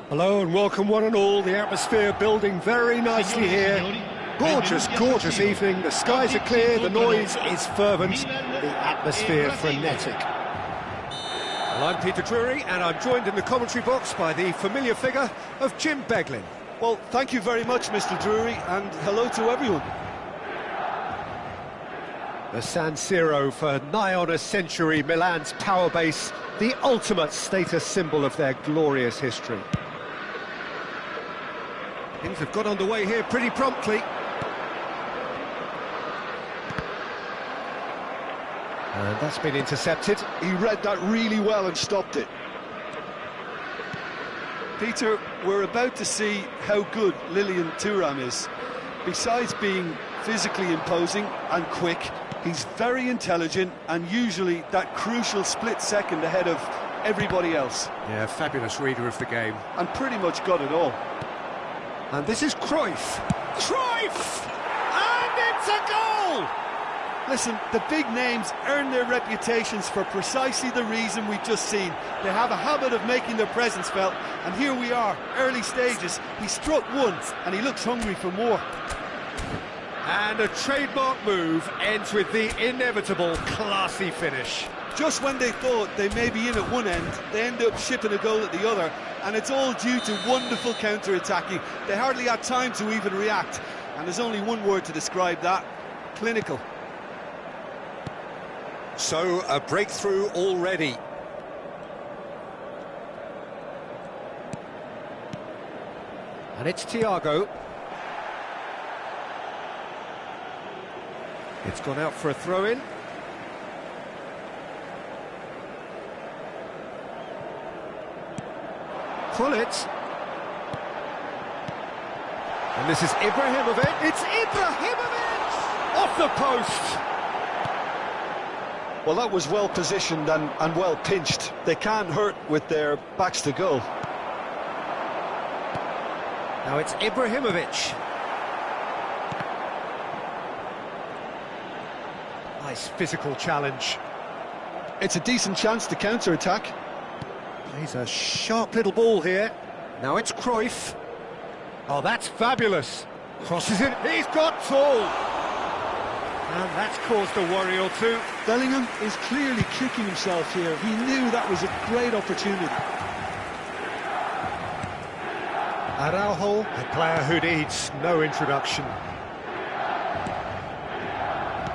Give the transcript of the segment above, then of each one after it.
Hello and welcome one and all. The atmosphere building very nicely here. Gorgeous, gorgeous evening. The skies are clear, the noise is fervent, the atmosphere frenetic. Well, I'm Peter Drury and I'm joined in the commentary box by the familiar figure of Jim Beglin. Well, thank you very much, Mr. Drury, and hello to everyone. The San Siro, for nigh on a century, Milan's power base, the ultimate status symbol of their glorious history. Things have got underway here pretty promptly. And that's been intercepted. He read that really well and stopped it. Peter, we're about to see how good Lilian Thuram is. Besides being physically imposing and quick, he's very intelligent and usually that crucial split second ahead of everybody else. Yeah, fabulous reader of the game. And pretty much got it all. And this is Cruyff. Cruyff! And it's a goal! Listen, the big names earn their reputations for precisely the reason we've just seen. They have a habit of making their presence felt, and here we are, early stages. He struck one, and he looks hungry for more. And a trademark move ends with the inevitable classy finish. Just when they thought they may be in at one end, they end up shipping a goal at the other, and it's all due to wonderful counter-attacking. They hardly had time to even react, and there's only one word to describe that: clinical. So, a breakthrough already. And it's Thiago. It's gone out for a throw-in. Pull it. And this is Ibrahimovic. It's Ibrahimovic! Off the post! Well, that was well positioned and well pinched. They can't hurt with their backs to goal. Now it's Ibrahimovic. Nice physical challenge. It's a decent chance to counter-attack. Plays a sharp little ball here. Now it's Cruyff. Oh, that's fabulous. Crosses it. He's got tall. And that's caused a worry or two. Bellingham is clearly kicking himself here. He knew that was a great opportunity. Araujo, a player who needs no introduction.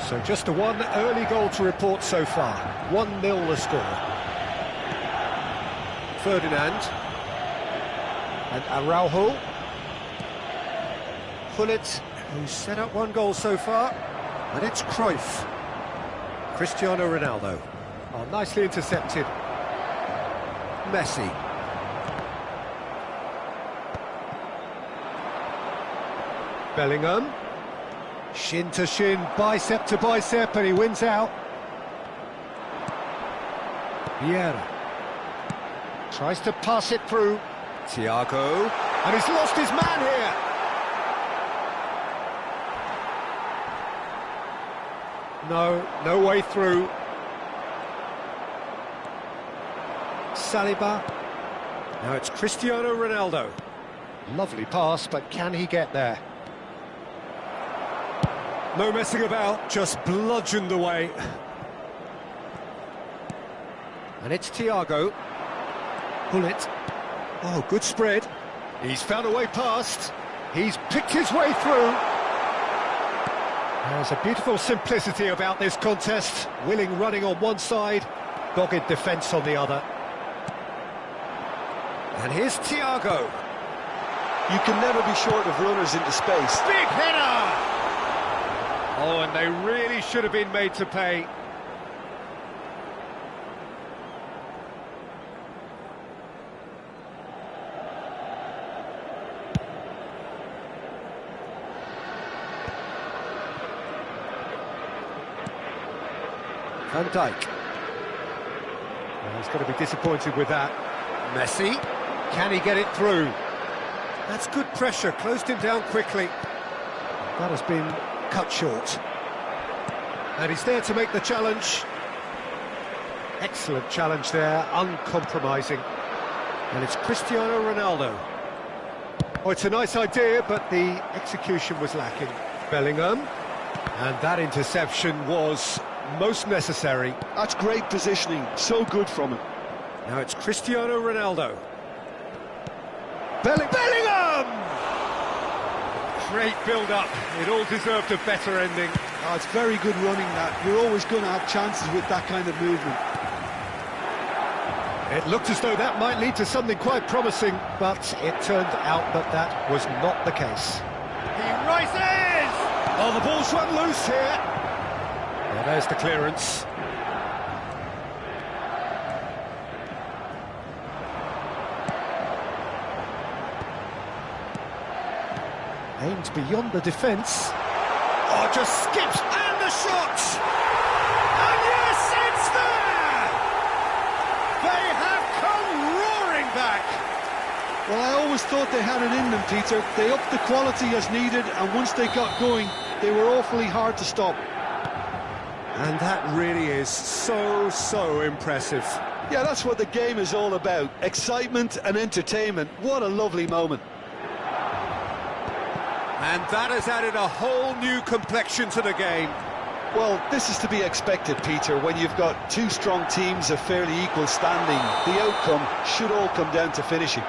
So just a one early goal to report so far. 1-0 the score. Ferdinand. And Araujo. Gullit, who's set up one goal so far. And it's Cruyff. Cristiano Ronaldo. Oh, nicely intercepted. Messi. Bellingham. Shin to shin, bicep to bicep, and he wins out. Vieira. Tries to pass it through. Thiago. And he's lost his man here. No way through. Saliba. Now it's Cristiano Ronaldo. Lovely pass, but can he get there? No messing about, just bludgeoned away. And it's Thiago. Gullit. Oh, good spread. He's found a way past. He's picked his way through. There's a beautiful simplicity about this contest. Willing running on one side, dogged defence on the other. And here's Thiago. You can never be short of runners into space. Big header! Oh, and they really should have been made to pay. Van Dijk. Well, he's going to be disappointed with that. Messi. Can he get it through? That's good pressure, closed him down quickly. That has been cut short. And he's there to make the challenge. Excellent challenge there, uncompromising. And it's Cristiano Ronaldo. Oh, it's a nice idea, but the execution was lacking. Bellingham. And that interception was most necessary. That's great positioning, so good from him. Now it's Cristiano Ronaldo. Bellingham! Great build-up. It all deserved a better ending. Oh, it's very good running that. You're always going to have chances with that kind of movement. It looked as though that might lead to something quite promising, but it turned out that that was not the case. He rises! Oh, the ball's run loose here. Well, there's the clearance. Aimed beyond the defence. Oh, just skips, and the shot! And yes, it's there! They have come roaring back! Well, I always thought they had it in them, Peter. They upped the quality as needed, and once they got going, they were awfully hard to stop. And that really is so impressive. Yeah, that's what the game is all about. Excitement and entertainment. What a lovely moment. And that has added a whole new complexion to the game. Well, this is to be expected, Peter, when you've got two strong teams of fairly equal standing. The outcome should all come down to finishing.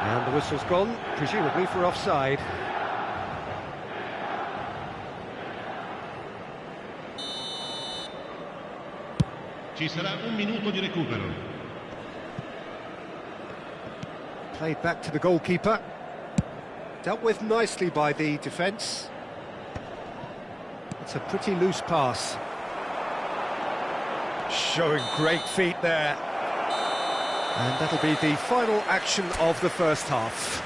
And the whistle's gone, presumably for offside. Ci sarà un minuto di recupero. Played back to the goalkeeper. Dealt with nicely by the defence. It's a pretty loose pass. Showing great feet there. And that'll be the final action of the first half.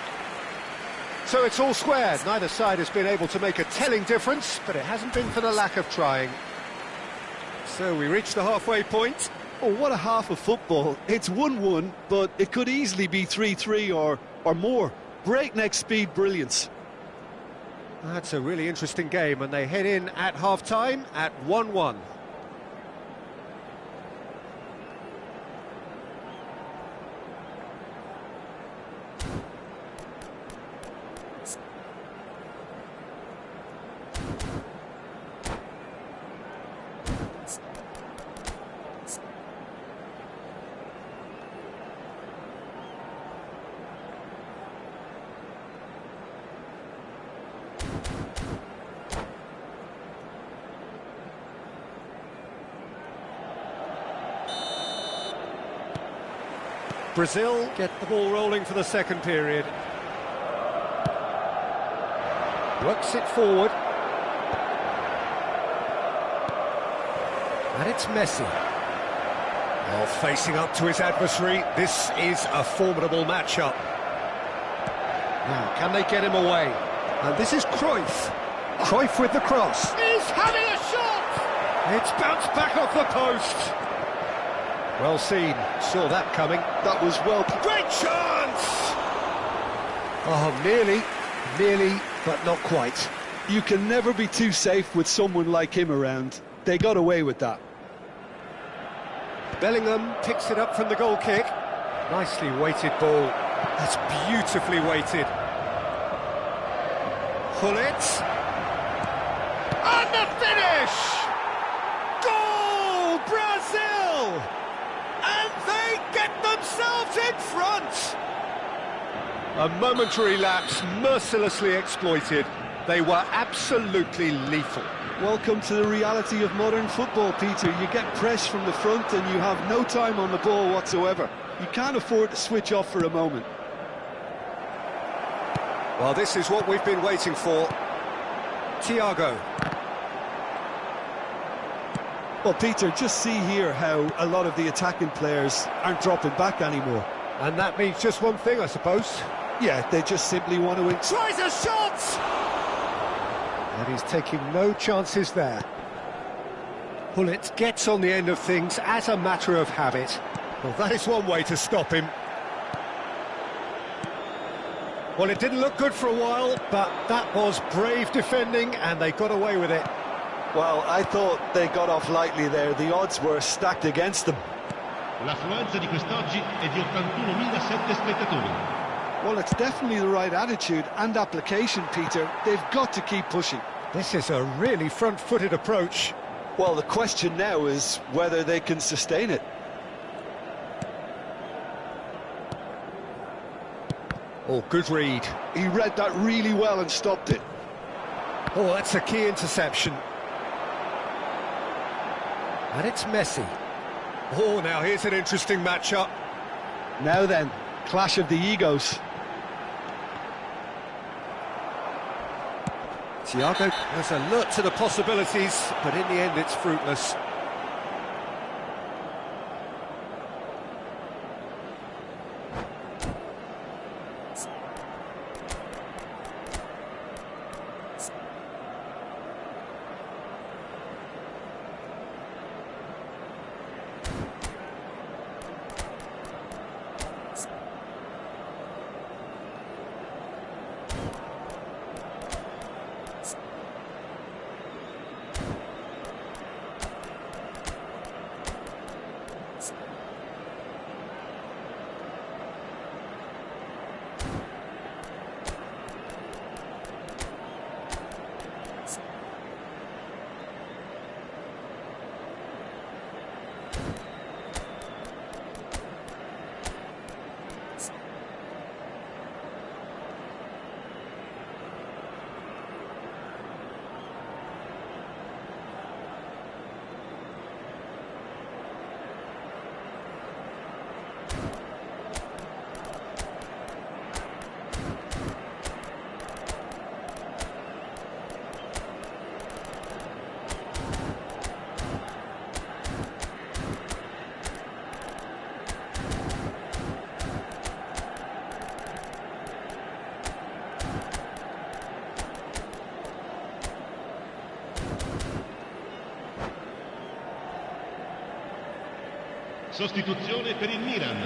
So it's all squared. Neither side has been able to make a telling difference, but it hasn't been for the lack of trying. So we reach the halfway point. Oh, what a half of football. It's 1-1, but it could easily be 3-3 or more. Breakneck speed brilliance. That's a really interesting game, and they head in at half-time at 1-1. Brazil get the ball rolling for the second period. Works it forward. And it's Messi. Well, facing up to his adversary, this is a formidable matchup. Now, can they get him away? And this is Cruyff. Cruyff with the cross. He's having a shot! It's bounced back off the post. Well seen, saw that coming. That was well... Great chance! Oh, nearly, but not quite. You can never be too safe with someone like him around. They got away with that. Bellingham picks it up from the goal kick. Nicely weighted ball. That's beautifully weighted. Gullit. And the finish! Goal, Brazil! And they get themselves in front! A momentary lapse, mercilessly exploited. They were absolutely lethal. Welcome to the reality of modern football, Peter. You get press from the front and you have no time on the ball whatsoever. You can't afford to switch off for a moment. Well, this is what we've been waiting for. Thiago. Well, Peter, just see here how a lot of the attacking players aren't dropping back anymore. And that means just one thing, I suppose. Yeah, they just simply want to win. Tries a shot! And he's taking no chances there. Gullit gets on the end of things as a matter of habit. Well, that is one way to stop him. Well, it didn't look good for a while, but that was brave defending, and they got away with it. Well, I thought they got off lightly there. The odds were stacked against them. L'affluenza di quest'oggi è di 81.007 spettatori. Well, it's definitely the right attitude and application, Peter. They've got to keep pushing. This is a really front-footed approach. Well, the question now is whether they can sustain it. Oh, good read. He read that really well and stopped it. Oh, that's a key interception. And it's Messi. Oh, now here's an interesting matchup. Now then, clash of the egos. Thiago has alert to the possibilities, but in the end it's fruitless. Sostituzione per il Milan.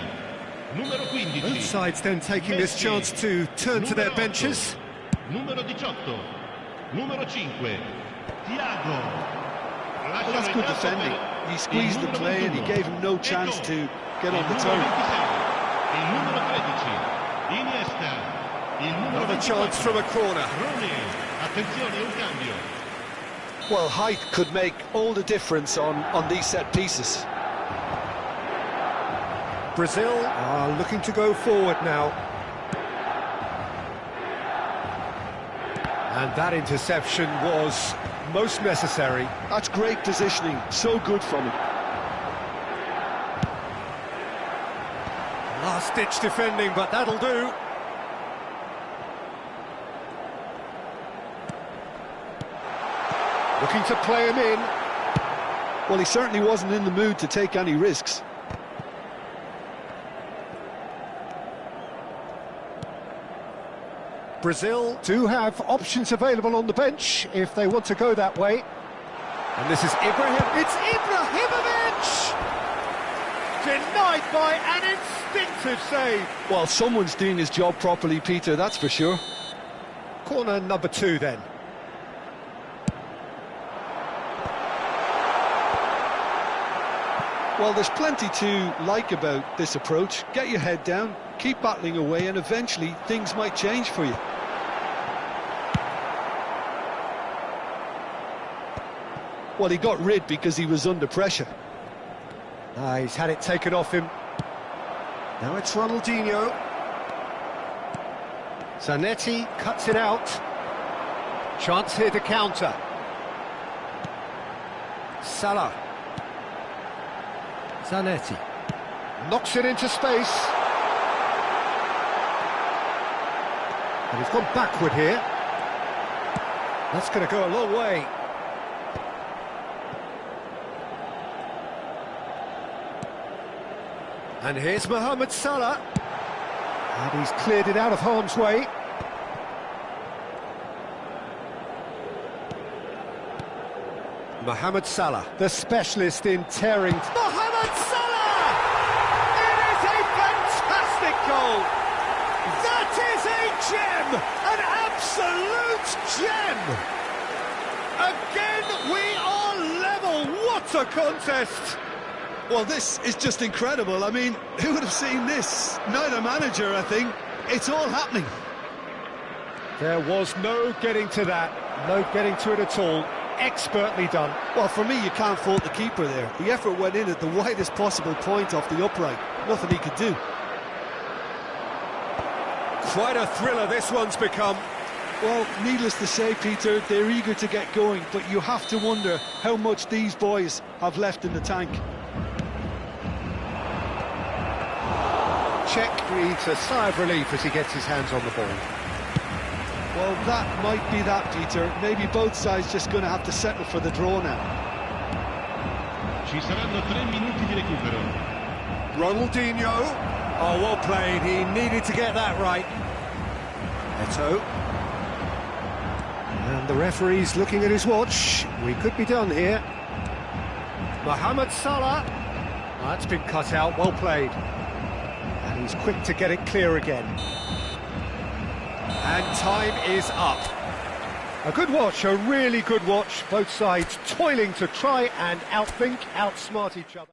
Numero 15. Both sides then taking this chance to turn to their benches. Numero 18. Numero 5. Thiago. Well, that's good defending. He squeezed the play and he gave him no chance to get on the turn. Il numero 13. Iniesta. Il numero Another chance from a corner. Rooney. Attenzione, un cambio. Well, height could make all the difference on these set pieces. Brazil are looking to go forward now. And that interception was most necessary. That's great positioning, so good from him. Last-ditch defending, but that'll do. Looking to play him in. Well, he certainly wasn't in the mood to take any risks. Brazil do have options available on the bench if they want to go that way. And this is It's Ibrahimovic! Denied by an instinctive save. Well, someone's doing his job properly, Peter, that's for sure. Corner number 2 then. Well, there's plenty to like about this approach. Get your head down, keep battling away, and eventually things might change for you. Well, he got rid because he was under pressure. He's had it taken off him. Now it's Ronaldinho. Zanetti cuts it out. Chance here to counter. Salah. Zanetti. Knocks it into space. And he's gone backward here. That's going to go a long way. And here's Mohamed Salah. And he's cleared it out of harm's way. Mohamed Salah, the specialist in tearing. Mohamed Salah! It is a fantastic goal! That is a gem! An absolute gem! Again, we are level. What a contest! Well, this is just incredible. I mean, who would have seen this? Neither manager, I think. It's all happening. There was no getting to that, no getting to it at all. Expertly done. Well, for me, you can't fault the keeper there. The effort went in at the widest possible point off the upright. Nothing he could do. Quite a thriller this one's become. Well, needless to say, Peter, they're eager to get going, but you have to wonder how much these boys have left in the tank. Czech breathes a sigh of relief as he gets his hands on the ball. Well, that might be that, Peter. Maybe both sides just going to have to settle for the draw now. Ci saranno 3 minuti di recupero. Ronaldinho. Oh, well played. He needed to get that right. Neto. And the referee's looking at his watch. We could be done here. Mohamed Salah. That's been cut out. Well played. And he's quick to get it clear again. And time is up. A good watch, a really good watch. Both sides toiling to try and outthink, outsmart each other.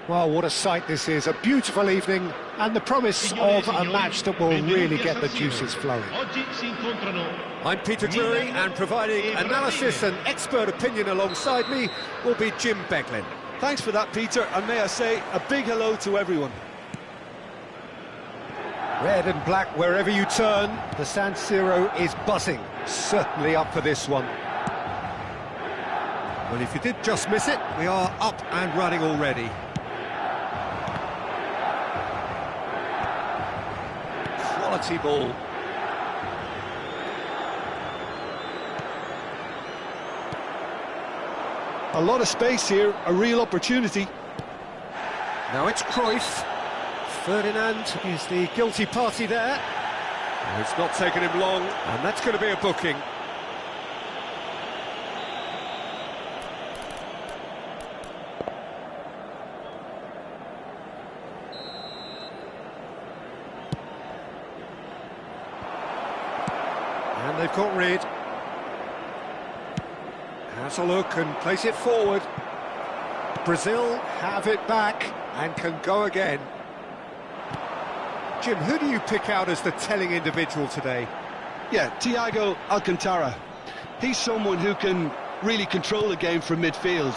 Well, what a sight this is. A beautiful evening and the promise of a match that will really get the juices flowing. I'm Peter Drury, and providing analysis and expert opinion alongside me will be Jim Beglin. Thanks for that, Peter, and may I say a big hello to everyone. Red and black wherever you turn, the San Siro is buzzing. Certainly up for this one. Well, if you did just miss it, we are up and running already. Quality ball. A lot of space here, a real opportunity. Now it's Cruyff. Ferdinand is the guilty party there. It's not taken him long, and that's going to be a booking. And they've got rid. Has a look and place it forward. Brazil have it back and can go again. Jim, who do you pick out as the telling individual today? Yeah, Thiago Alcantara. He's someone who can really control the game from midfield.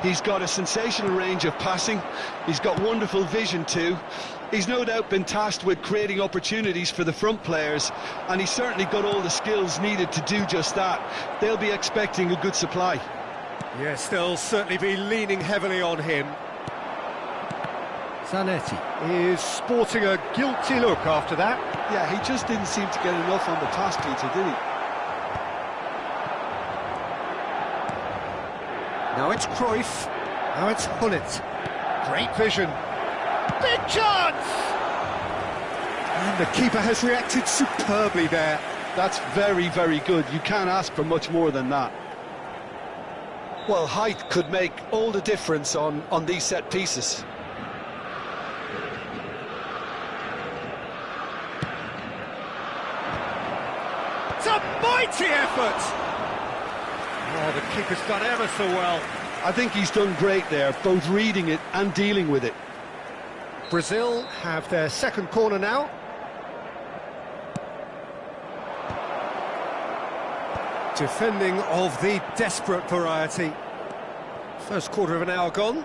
He's got a sensational range of passing. He's got wonderful vision too. He's no doubt been tasked with creating opportunities for the front players, and he's certainly got all the skills needed to do just that. They'll be expecting a good supply. Yes, they'll certainly be leaning heavily on him. Zanetti is sporting a guilty look after that. Yeah, he just didn't seem to get enough on the pass, Peter, did he? Now it's Cruyff. Now it's Gullit. Great vision. Big chance! And the keeper has reacted superbly there. That's very, very good. You can't ask for much more than that. Well, height could make all the difference on these set pieces. It's a mighty effort! Oh, the keeper's done ever so well. I think he's done great there, both reading it and dealing with it. Brazil have their second corner now. Defending of the desperate variety. First quarter of an hour gone.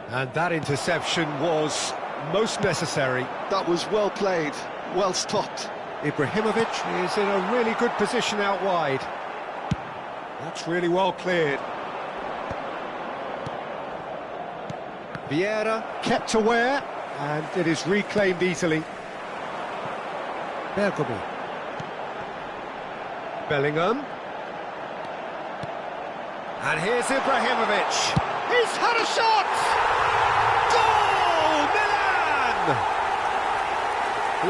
And that interception was most necessary. That was well played, well stopped. Ibrahimovic is in a really good position out wide. That's really well cleared. Vieira kept aware, and it is reclaimed easily. Bergamo. Bellingham. And here's Ibrahimovic. He's had a shot! Goal! Milan!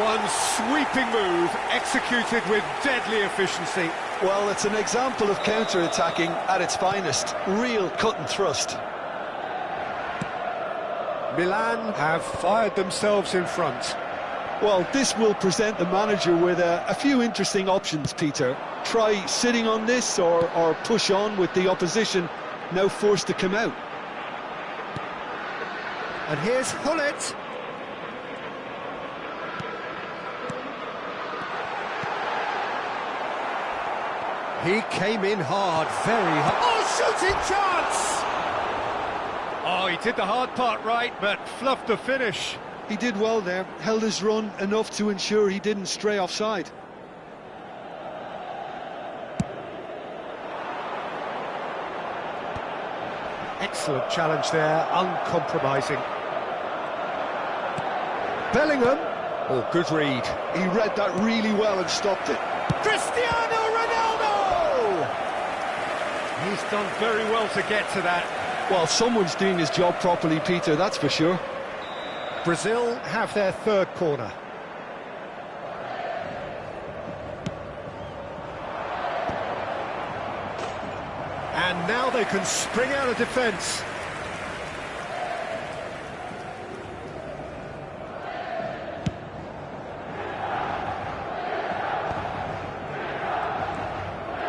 One sweeping move, executed with deadly efficiency. Well, it's an example of counter-attacking at its finest. Real cut and thrust. Milan have fired themselves in front. Well, this will present the manager with a few interesting options, Peter. Try sitting on this or push on with the opposition now forced to come out. And here's Gullit. He came in hard, very hard. Oh, shooting chance! Oh, he did the hard part right, but fluffed the finish. He did well there, held his run enough to ensure he didn't stray offside. Excellent challenge there, uncompromising. Bellingham. Oh, good read. He read that really well and stopped it. Cristiano Ronaldo! He's done very well to get to that. Well, someone's doing his job properly, Peter, that's for sure. Brazil have their third corner. And now they can spring out of defence.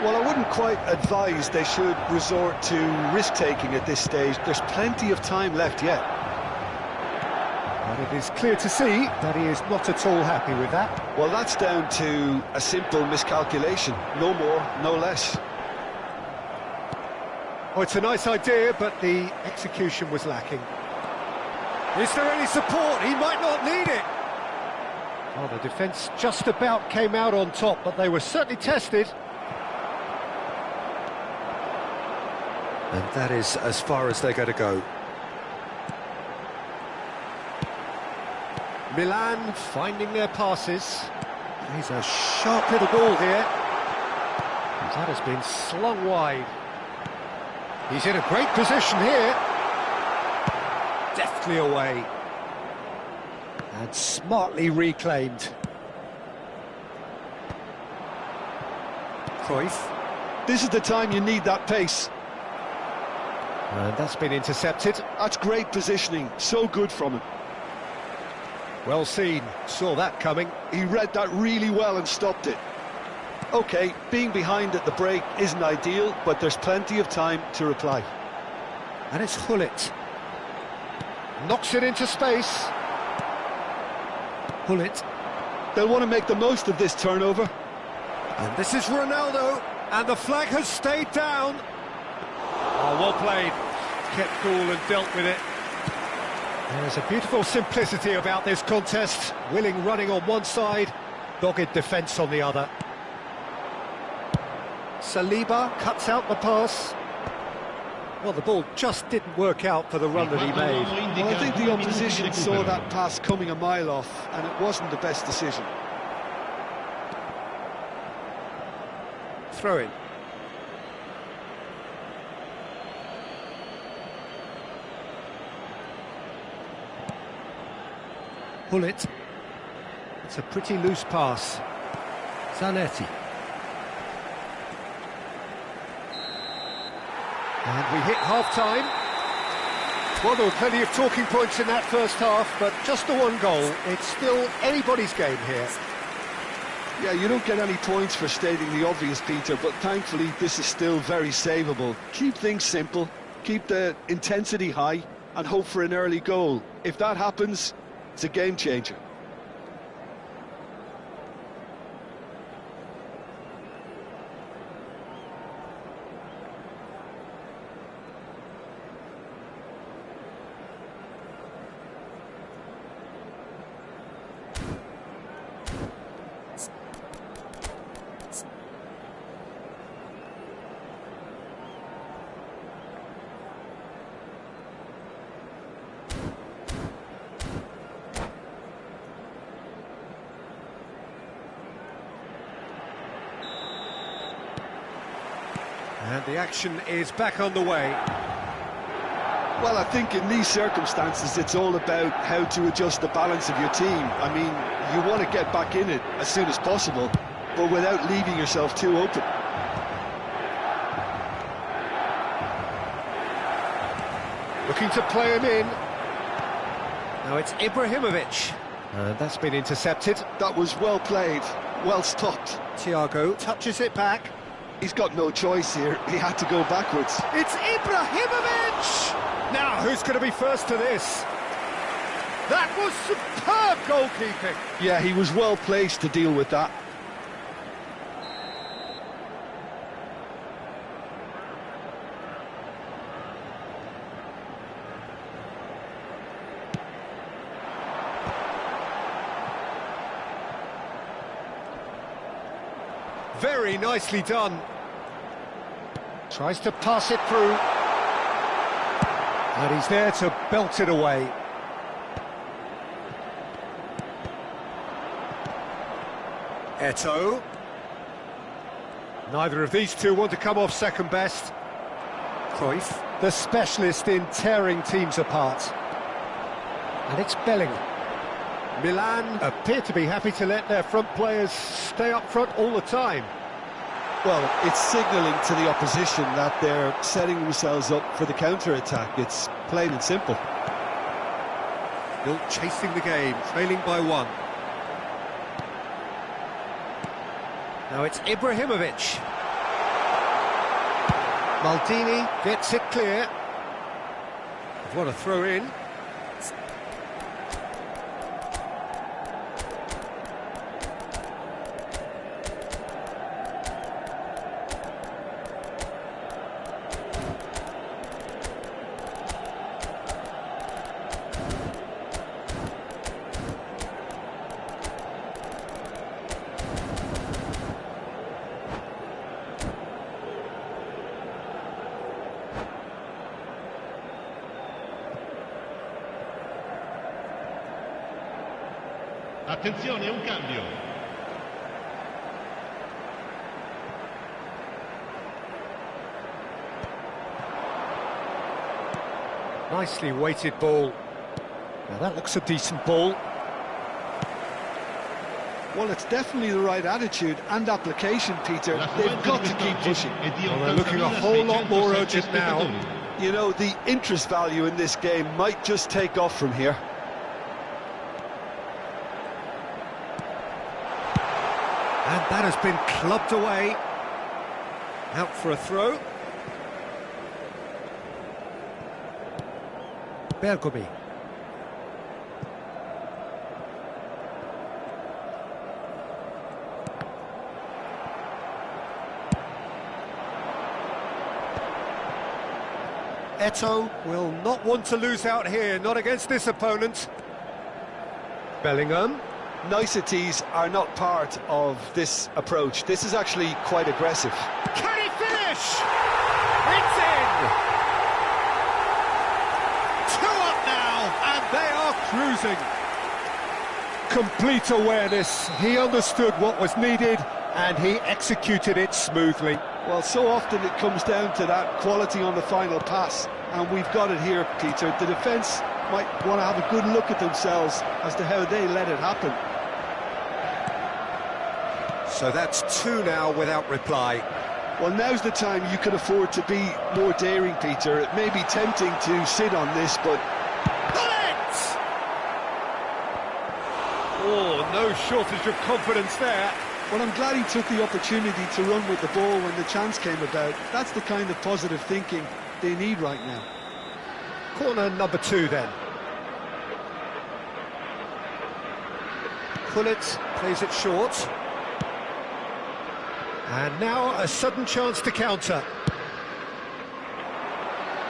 Well, I wouldn't quite advise they should resort to risk-taking at this stage. There's plenty of time left yet. And it is clear to see that he is not at all happy with that. Well, that's down to a simple miscalculation. No more, no less. Oh, it's a nice idea, but the execution was lacking. Is there any support? He might not need it. Oh, the defence just about came out on top, but they were certainly tested. And that is as far as they're going to go. Milan finding their passes. He's a sharp little ball here. That has been slung wide. He's in a great position here. Deftly away. And smartly reclaimed. Cruyff. This is the time you need that pace. And that's been intercepted. That's great positioning, so good from him. Well seen, saw that coming. He read that really well and stopped it. OK, being behind at the break isn't ideal, but there's plenty of time to reply. And it's Gullit. Knocks it into space. Gullit. They'll want to make the most of this turnover. And this is Ronaldo, and the flag has stayed down. Oh, well played. Kept cool and dealt with it. There's a beautiful simplicity about this contest. Willing running on one side, dogged defence on the other. Saliba cuts out the pass. Well, the ball just didn't work out for the run that he made. Well, I think the opposition saw that pass coming a mile off, and it wasn't the best decision. Throw in. Gullit. It's a pretty loose pass. Zanetti. And we hit half-time. Well, there were plenty of talking points in that first half, but just the one goal. It's still anybody's game here. Yeah, you don't get any points for stating the obvious, Peter, but thankfully this is still very savable. Keep things simple, keep the intensity high, and hope for an early goal. If that happens, it's a game changer. And the action is back on the way. Well, I think in these circumstances it's all about how to adjust the balance of your team. I mean, you want to get back in it as soon as possible, but without leaving yourself too open. Looking to play him in. Now it's Ibrahimovic. That's been intercepted. That was well played, well stopped. Thiago touches it back. He's got no choice here, he had to go backwards. It's Ibrahimovic! Now, who's going to be first to this? That was superb goalkeeping! Yeah, he was well placed to deal with that. Very nicely done. Tries to pass it through. And he's there to belt it away. Eto'o. Neither of these two want to come off second best. Cruyff, the specialist in tearing teams apart. And it's Bellingham. Milan appear to be happy to let their front players stay up front all the time. Well, it's signalling to the opposition that they're setting themselves up for the counter-attack. It's plain and simple. Still chasing the game, trailing by one. Now it's Ibrahimovic. Maldini gets it clear. What a throw in. Attenzione, un cambio. Nicely weighted ball. Now that looks a decent ball. Well, it's definitely the right attitude and application, Peter. They've got to keep pushing. Well, they're looking a whole lot more urgent now. You know, the interest value in this game might just take off from here. And that has been clubbed away. Out for a throw. Bergomi. Eto'o will not want to lose out here, not against this opponent. Bellingham. Niceties are not part of this approach. This is actually quite aggressive. Can he finish? It's in! 2 up now, and they are cruising. Complete awareness. He understood what was needed, and he executed it smoothly. Well, so often it comes down to that quality on the final pass, and we've got it here, Peter. The defence might want to have a good look at themselves as to how they let it happen. So that's 2 now without reply. Well, now's the time you can afford to be more daring, Peter. It may be tempting to sit on this, but... Bullet! Oh, no shortage of confidence there. Well, I'm glad he took the opportunity to run with the ball when the chance came about. That's the kind of positive thinking they need right now. Corner number 2 then. Gullit plays it short. And now a sudden chance to counter.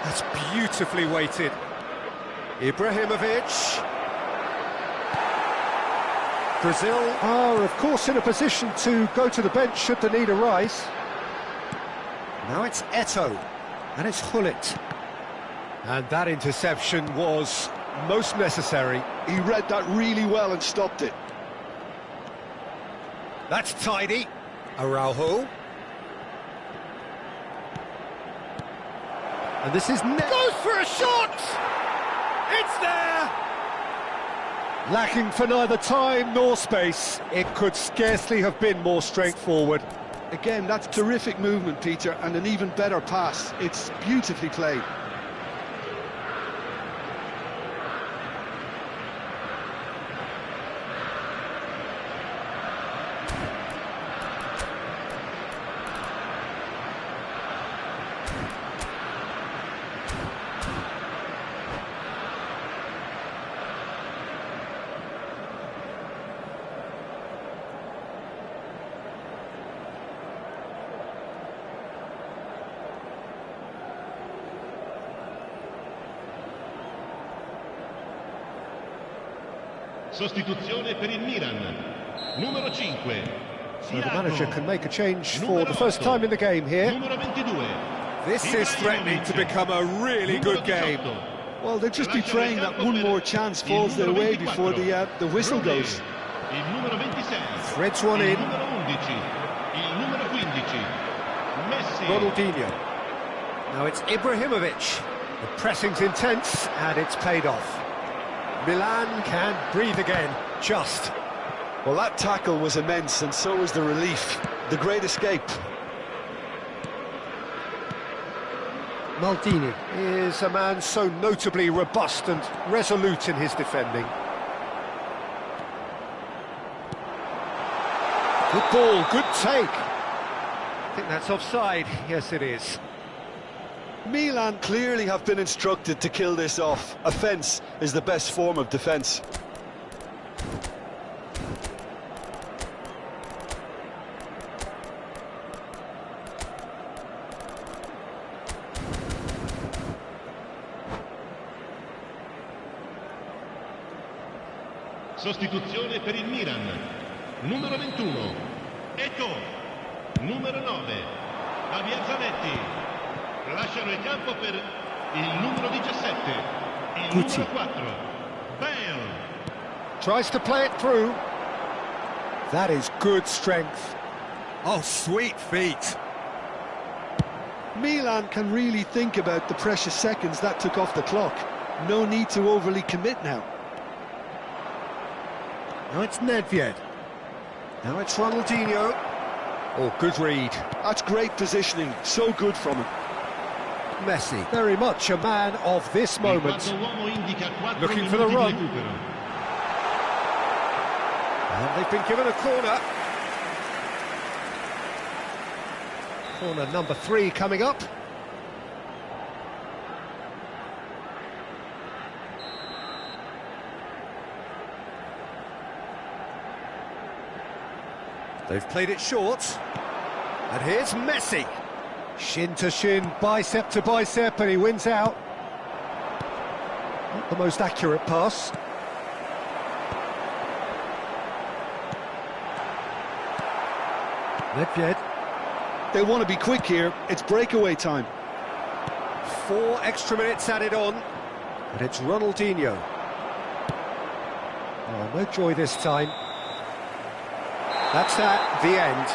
That's beautifully weighted. Ibrahimovic. Brazil are, of course, in a position to go to the bench should the need arise. Now it's Eto'o, and it's Gullit. And that interception was most necessary. He read that really well and stopped it. That's tidy. Araujo. And this is... Goes for a shot! It's there! Lacking for neither time nor space. It could scarcely have been more straightforward. Again, that's terrific movement, Peter, and an even better pass. It's beautifully played. Sostituzione per il Milan. Numero 5. So the manager can make a change for the first time in the game here. Numero 22. This is threatening to become a really good game. Well, they'll just be praying that one more chance falls their way before the whistle goes. Il numero 26. Threads one in. Il numero 11. Il numero 15. Messi. Ronaldinho. Now it's Ibrahimovic. The pressing's intense and it's paid off. Milan can breathe again, just. Well, that tackle was immense, and so was the relief. The great escape. Maldini is a man so notably robust and resolute in his defending. Good ball, good take. I think that's offside. Yes, it is. Milan clearly have been instructed to kill this off. Offence is the best form of defence. Sostituzione per il Milan. Numero 21, Ecco. Numero 9, Javier Zanetti. Lasciano il campo per il numero 17, il Gucci. numero 4, Bale. Tries to play it through. That is good strength. Oh, sweet feet. Milan can really think about the precious seconds that took off the clock. No need to overly commit now. Now it's Nedved. Now it's Ronaldinho. Oh, good read. That's great positioning, so good from him. Messi, very much a man of this Il moment. quarto uomo indica 4 Looking for the minuti di run. recupero. And they've been given a corner. Corner number 3 coming up. They've played it short. And here's Messi. Shin to shin, bicep to bicep, and he wins out. Not the most accurate pass. Nedved. They want to be quick here, it's breakaway time. 4 extra minutes added on. And it's Ronaldinho. Oh, no joy this time. That's at the end.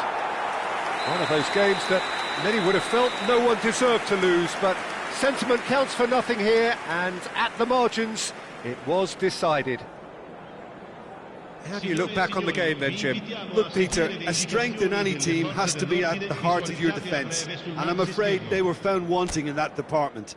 One of those games that many would have felt no one deserved to lose, but sentiment counts for nothing here, and at the margins, it was decided. How do you look back on the game then, Jim? Look, Peter, a strength in any team has to be at the heart of your defence, and I'm afraid they were found wanting in that department.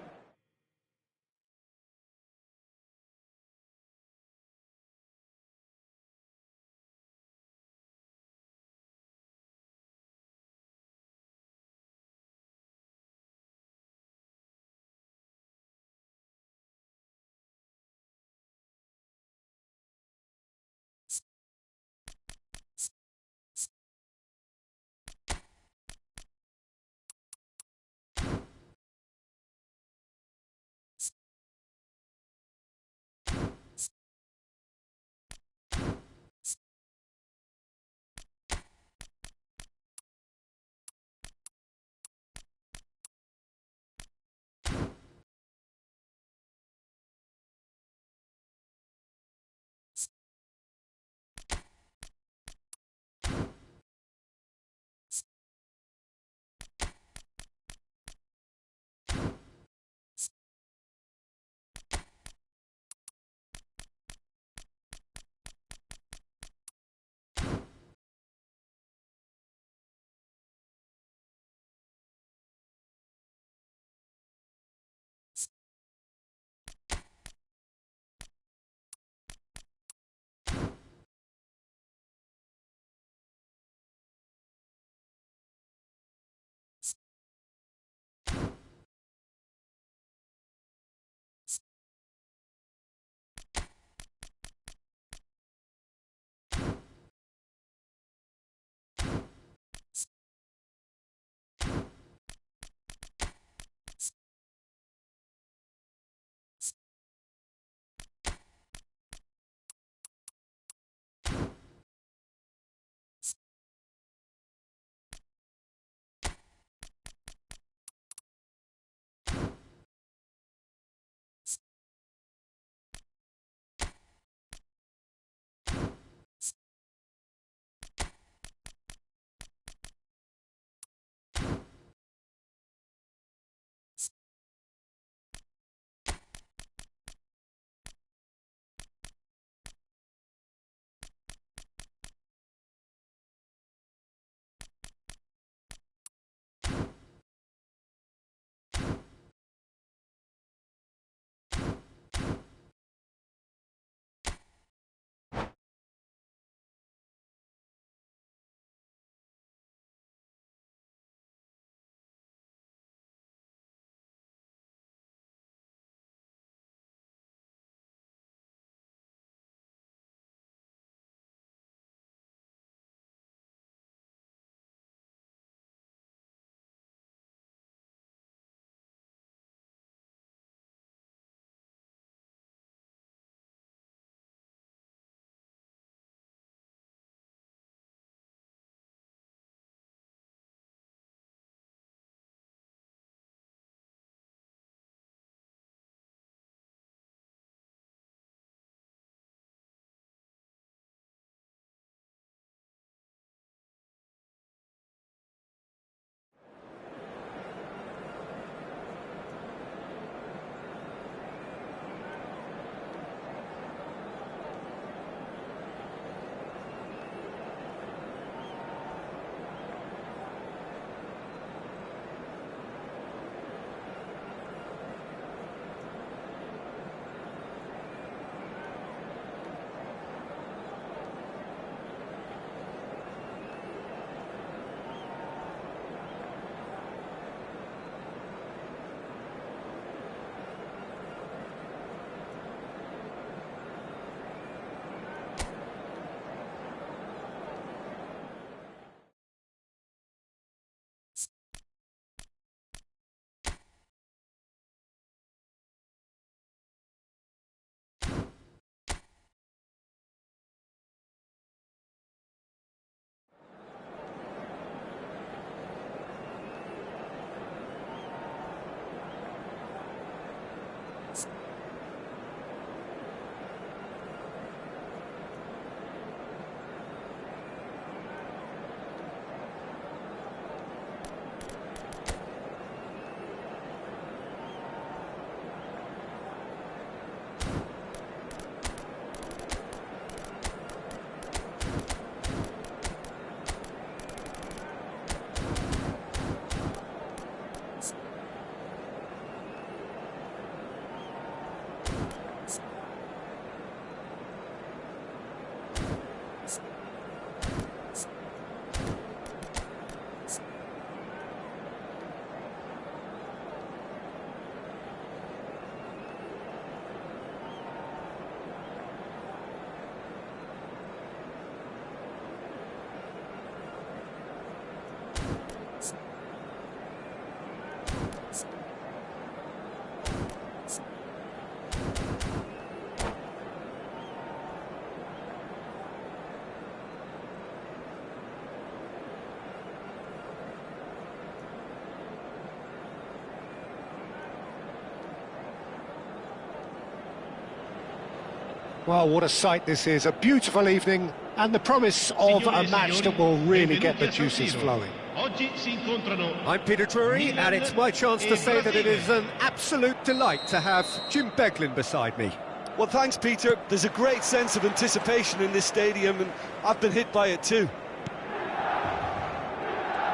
Well, what a sight this is, a beautiful evening, and the promise of a match that will really get the juices flowing. I'm Peter Drury, and it's my chance to say that it is an absolute delight to have Jim Beglin beside me. Well, thanks, Peter. There's a great sense of anticipation in this stadium, and I've been hit by it too.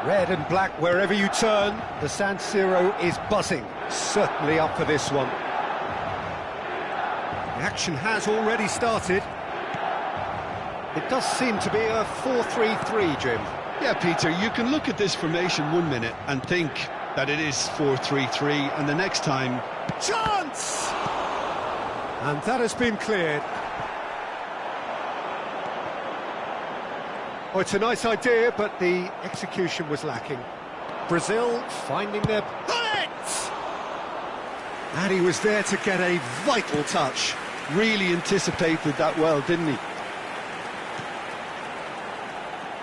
Red and black wherever you turn, the San Siro is buzzing. Certainly up for this one. The action has already started. It does seem to be a 4-3-3, Jim. Yeah, Peter, you can look at this formation 1 minute and think that it is 4-3-3, and the next time... Chance! And that has been cleared. Oh, it's a nice idea, but the execution was lacking. Brazil finding their bullet! And he was there to get a vital touch. Really anticipated that well, didn't he?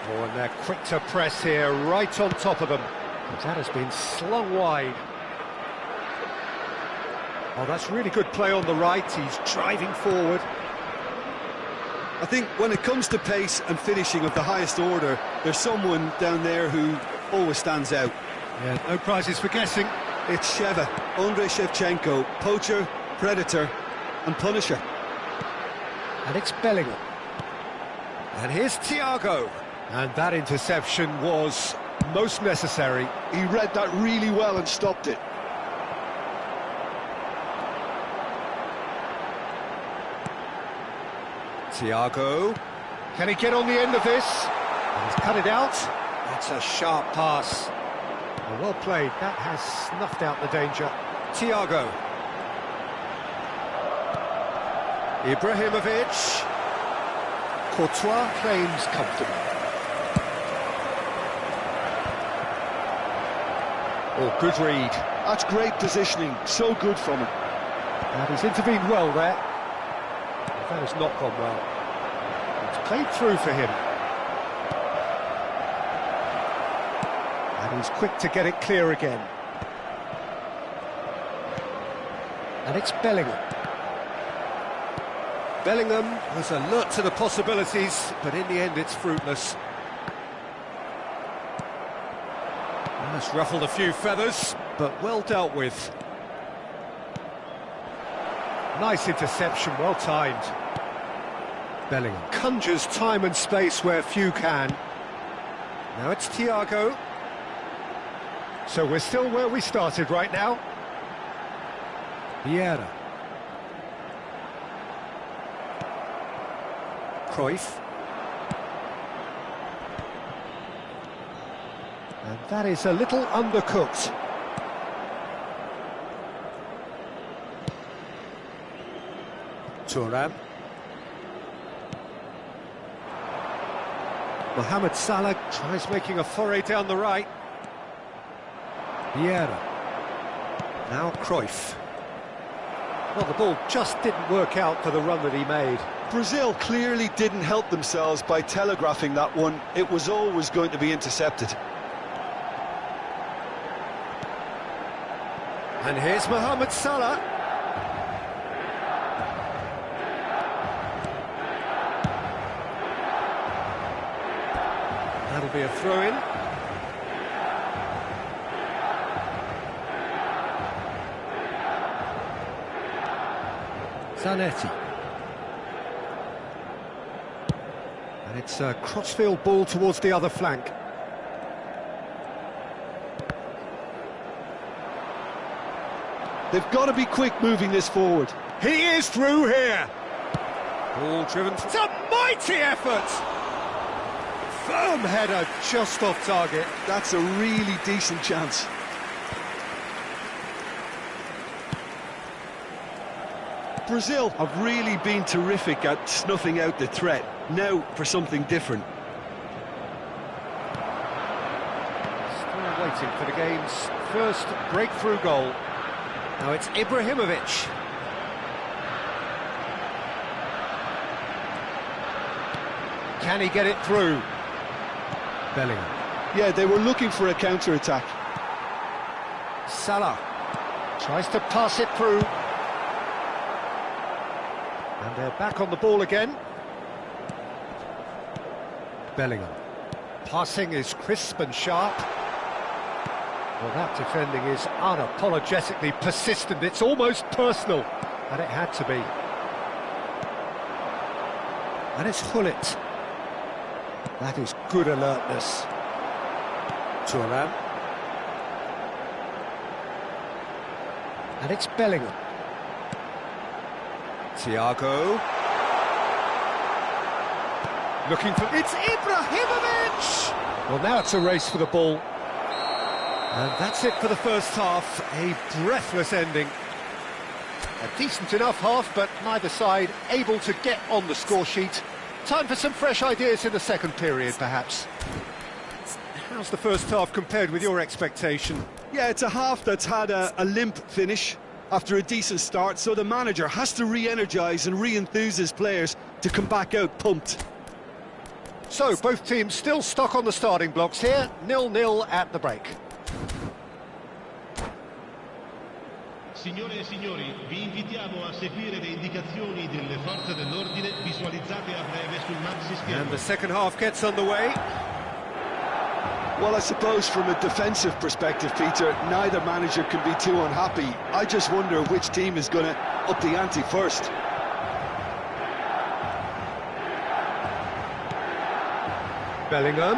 Oh, and they're quick to press here, right on top of them. But that has been slung wide. Oh, that's really good play on the right. He's driving forward. I think when it comes to pace and finishing of the highest order, there's someone down there who always stands out. Yeah, no prizes for guessing. It's Sheva, Andrei Shevchenko, poacher, predator and punisher. And it's Bellingham. And here's Thiago. And that interception was most necessary. He read that really well and stopped it. Thiago. Can he get on the end of this? And he's cut it out. That's a sharp pass. Well played. That has snuffed out the danger. Thiago. Ibrahimovic. Courtois claims comfortable. Oh, good read. That's great positioning. So good from him. And he's intervened well there. That has not gone well. It's played through for him. And he's quick to get it clear again. And it's Bellingham. Bellingham was alert to the possibilities, but in the end it's fruitless. That's ruffled a few feathers, but well dealt with. Nice interception, well timed. Bellingham conjures time and space where few can. Now it's Thiago. So we're still where we started right now. Vieira. Cruyff. And that is a little undercooked. Thuram. Mohamed Salah tries making a foray down the right. Vieira. Now Cruyff. Well, the ball just didn't work out for the run that he made. Brazil clearly didn't help themselves by telegraphing that one. It was always going to be intercepted. And here's Mohamed Salah. That'll be a throw-in. Zanetti. And it's a crossfield ball towards the other flank. They've got to be quick moving this forward. He is through here. Ball driven. It's a mighty effort. Firm header just off target. That's a really decent chance. Brazil have really been terrific at snuffing out the threat. Now for something different. Still waiting for the game's first breakthrough goal. Now it's Ibrahimovic. Can he get it through? Bellingham. Yeah, they were looking for a counter-attack. Salah tries to pass it through. And they're back on the ball again. Bellingham. Passing is crisp and sharp. Well, that defending is unapologetically persistent. It's almost personal, and it had to be. And it's Gullit. That is good alertness. Thuram. And it's Bellingham. Thiago. Looking for... It's Ibrahimovic! Well, now it's a race for the ball. And that's it for the first half. A breathless ending. A decent enough half, but neither side able to get on the score sheet. Time for some fresh ideas in the second period, perhaps. How's the first half compared with your expectation? Yeah, it's a half that's had a limp finish after a decent start, so the manager has to re-energise and re-enthuse his players to come back out pumped. So, both teams still stuck on the starting blocks here, 0-0 at the break. Signore e signori, vi invitiamo a seguire le indicazioni delle forze dell'ordine visualizzate a breve sul maxi schermo. And the second half gets underway. Well, I suppose from a defensive perspective, Peter, neither manager can be too unhappy. I just wonder which team is going to up the ante first. Bellingham.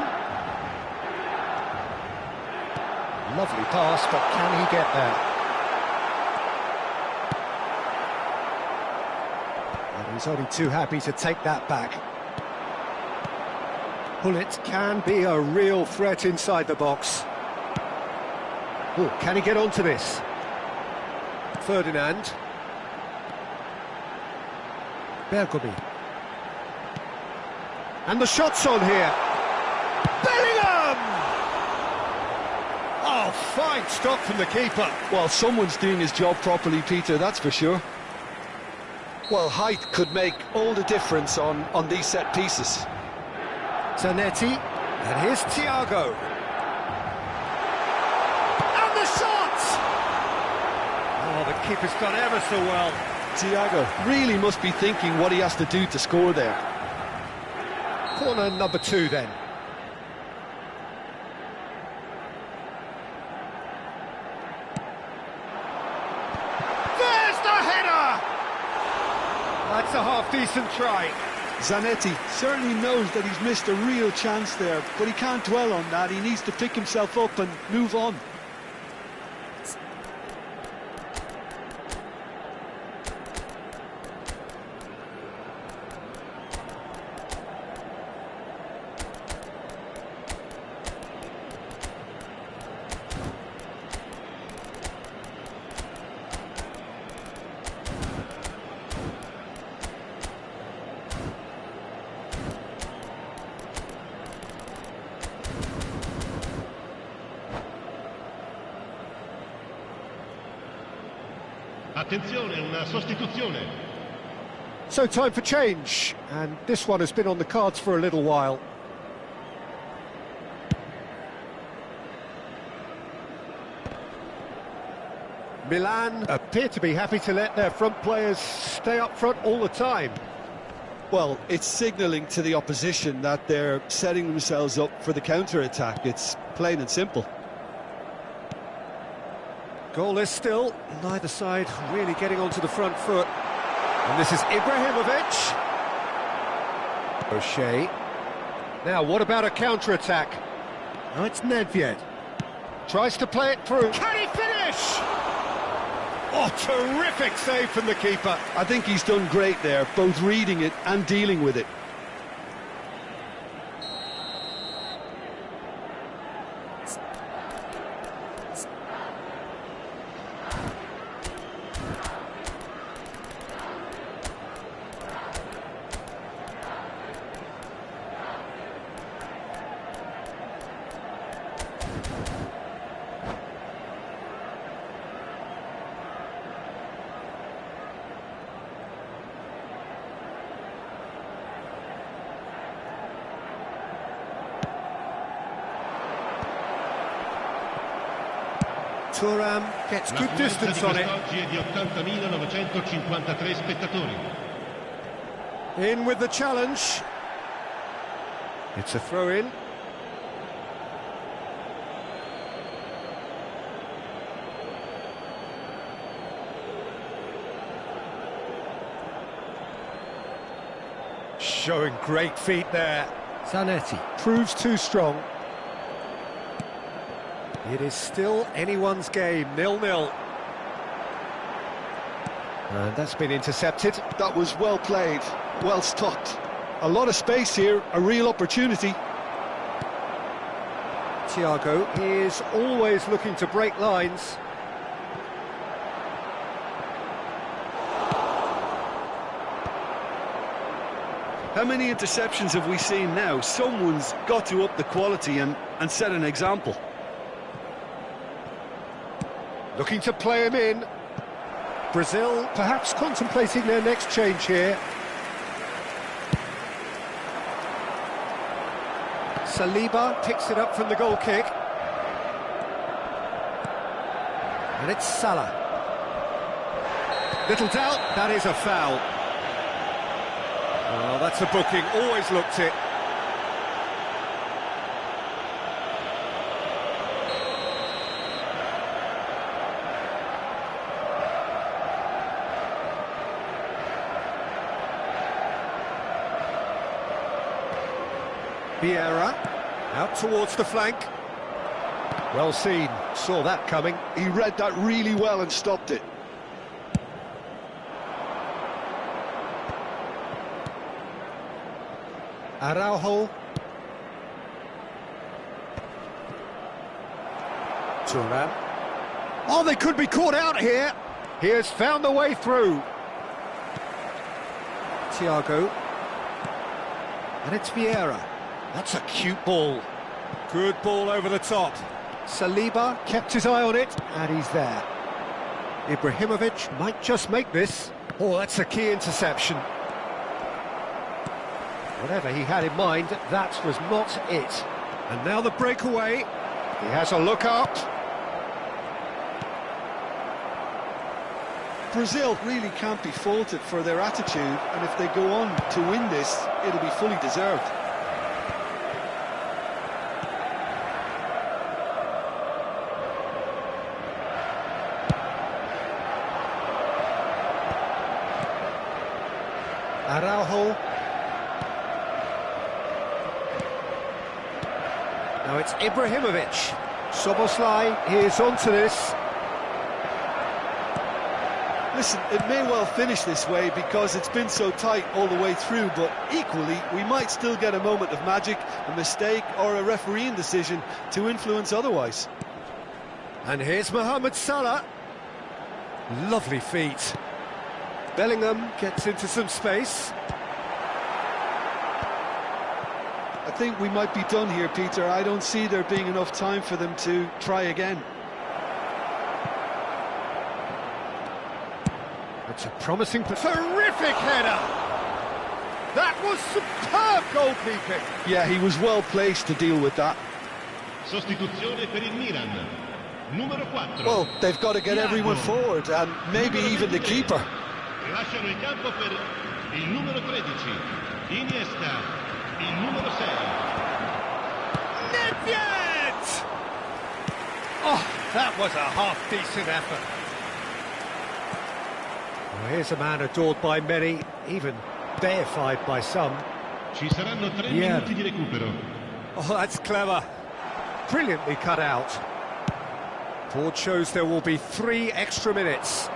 Lovely pass, but can he get there? And he's only too happy to take that back. Gullit can be a real threat inside the box. Oh, can he get onto this? Ferdinand. Bergomi. And the shot's on here. Bellingham! Oh, fine stop from the keeper. Well, someone's doing his job properly, Peter, that's for sure. Well, height could make all the difference on these set pieces. Zanetti, and here's Thiago. And the shot! Oh, the keeper's done ever so well. Thiago really must be thinking what he has to do to score there. Corner number 2 then. There's the header! That's a half-decent try. Zanetti certainly knows that he's missed a real chance there, but he can't dwell on that. He needs to pick himself up and move on. Attenzione, una sostituzione. So time for change, and this one has been on the cards for a little while. Milan appear to be happy to let their front players stay up front all the time. Well, it's signalling to the opposition that they're setting themselves up for the counter-attack. It's plain and simple. Goalless still, neither side really getting onto the front foot. And this is Ibrahimovic. O'Shea. Now, what about a counter-attack? Oh, it's Nedved. Tries to play it through. Can he finish? Oh, terrific save from the keeper. I think he's done great there, both reading it and dealing with it. Thuram gets good distance on it. Oggi è di 80.953 spettatori. In with the challenge. It's a throw-in. Showing great feet there. Zanetti proves too strong. It is still anyone's game, 0-0. And that's been intercepted. That was well played, well stopped. A lot of space here, a real opportunity. Thiago is always looking to break lines. How many interceptions have we seen now? Someone's got to up the quality and set an example. Looking to play him in. Brazil perhaps contemplating their next change here. Saliba picks it up from the goal kick. And it's Salah. Little doubt, that is a foul. Oh, that's a booking, always looked it. Vieira, out towards the flank. Well seen, saw that coming. He read that really well and stopped it. Araujo. Thuram. Oh, they could be caught out here. He has found a way through. Thiago. And it's Vieira. That's a cute ball. Good ball over the top. Saliba kept his eye on it, and he's there. Ibrahimovic might just make this. Oh, that's a key interception. Whatever he had in mind, that was not it. And now the breakaway. He has a look up. Brazil really can't be faulted for their attitude, and if they go on to win this, it'll be fully deserved. Araujo. Now it's Ibrahimovic. Szoboszlai is onto this. Listen, it may well finish this way because it's been so tight all the way through, but equally, we might still get a moment of magic, a mistake or a refereeing decision to influence otherwise. And here's Mohamed Salah. Lovely feet. Bellingham gets into some space. I think we might be done here, Peter. I don't see there being enough time for them to try again. It's a promising, terrific header! That was superb goalkeeping! Yeah, he was well placed to deal with that. Sostituzione per il Milan. Numero 4. Well, they've got to get everyone forward, and maybe even the keeper. Lasciano il campo per il numero 13. Iniesta, il numero 6. Nedved! Oh, that was a half-decent effort. Well, here's a man adored by many, even deified by some. Ci saranno 3 minuti di recupero. Oh, that's clever. Brilliantly cut out. Board shows there will be 3 extra minutes.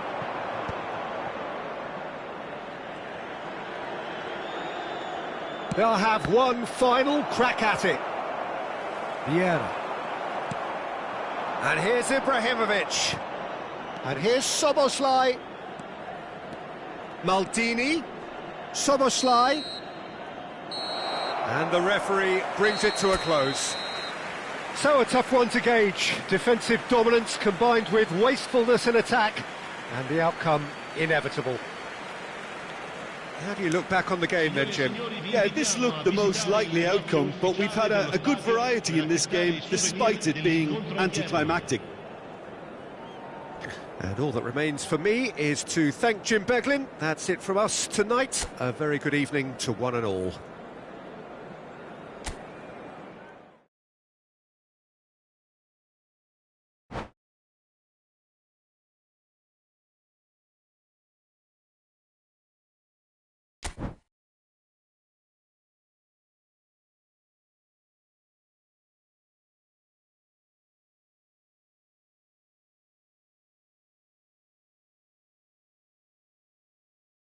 They'll have one final crack at it. Vieira. And here's Ibrahimovic. And here's Szoboszlai. Maldini. Szoboszlai. And the referee brings it to a close. So a tough one to gauge. Defensive dominance combined with wastefulness in attack. And the outcome inevitable. How do you look back on the game then, Jim? Yeah, this looked the most likely outcome, but we've had a good variety in this game, despite it being anticlimactic. And all that remains for me is to thank Jim Beglin. That's it from us tonight. A very good evening to one and all.